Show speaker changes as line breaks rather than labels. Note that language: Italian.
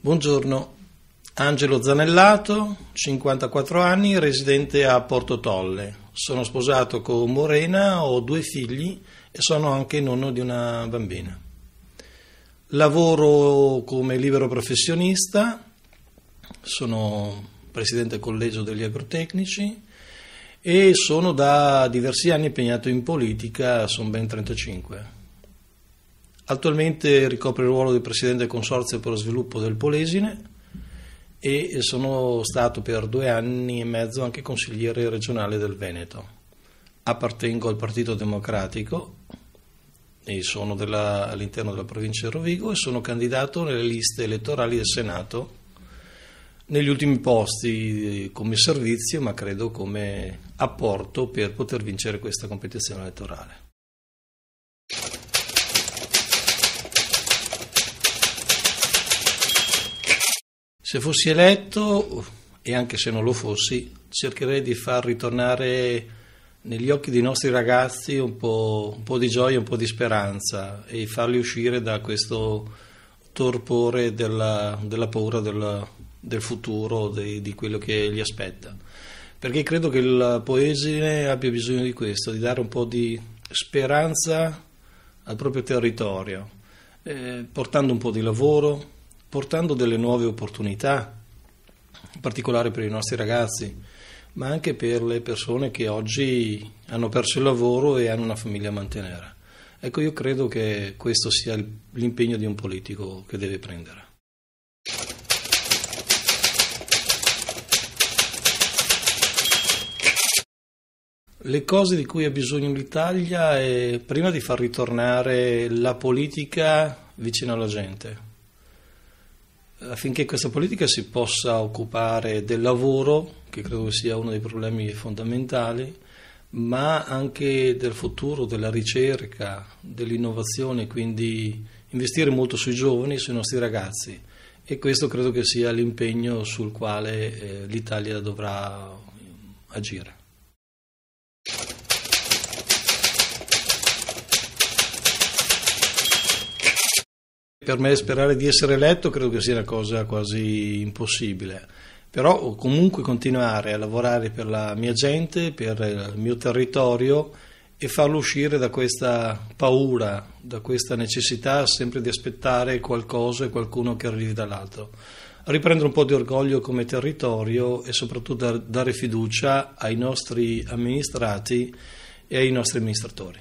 Buongiorno, Angelo Zanellato, 54 anni, residente a Porto Tolle. Sono sposato con Morena, ho 2 figli e sono anche nonno di una bambina. Lavoro come libero professionista, sono presidente del collegio degli agrotecnici e sono da diversi anni impegnato in politica, sono ben 35. Attualmente ricopro il ruolo di presidente del Consorzio per lo sviluppo del Polesine e sono stato per 2 anni e mezzo anche consigliere regionale del Veneto. Appartengo al Partito Democratico e sono all'interno della provincia di Rovigo e sono candidato nelle liste elettorali del Senato negli ultimi posti come servizio, ma credo come apporto per poter vincere questa competizione elettorale. Se fossi eletto, e anche se non lo fossi, cercherei di far ritornare negli occhi dei nostri ragazzi un po' di gioia, un po' di speranza e farli uscire da questo torpore della paura del futuro, di quello che li aspetta. Perché credo che il Polesine abbia bisogno di questo, di dare un po' di speranza al proprio territorio, portando un po' di lavoro, portando delle nuove opportunità, in particolare per i nostri ragazzi, ma anche per le persone che oggi hanno perso il lavoro e hanno una famiglia a mantenere. Ecco, io credo che questo sia l'impegno di un politico che deve prendere. Le cose di cui ha bisogno l'Italia è prima di far ritornare la politica vicino alla gente, affinché questa politica si possa occupare del lavoro, che credo sia uno dei problemi fondamentali, ma anche del futuro, della ricerca, dell'innovazione, quindi investire molto sui giovani, sui nostri ragazzi, e questo credo che sia l'impegno sul quale l'Italia dovrà agire. Per me sperare di essere eletto credo che sia una cosa quasi impossibile, però comunque continuare a lavorare per la mia gente, per il mio territorio e farlo uscire da questa paura, da questa necessità sempre di aspettare qualcosa e qualcuno che arrivi dall'altro. Riprendere un po' di orgoglio come territorio e soprattutto dare fiducia ai nostri amministrati e ai nostri amministratori.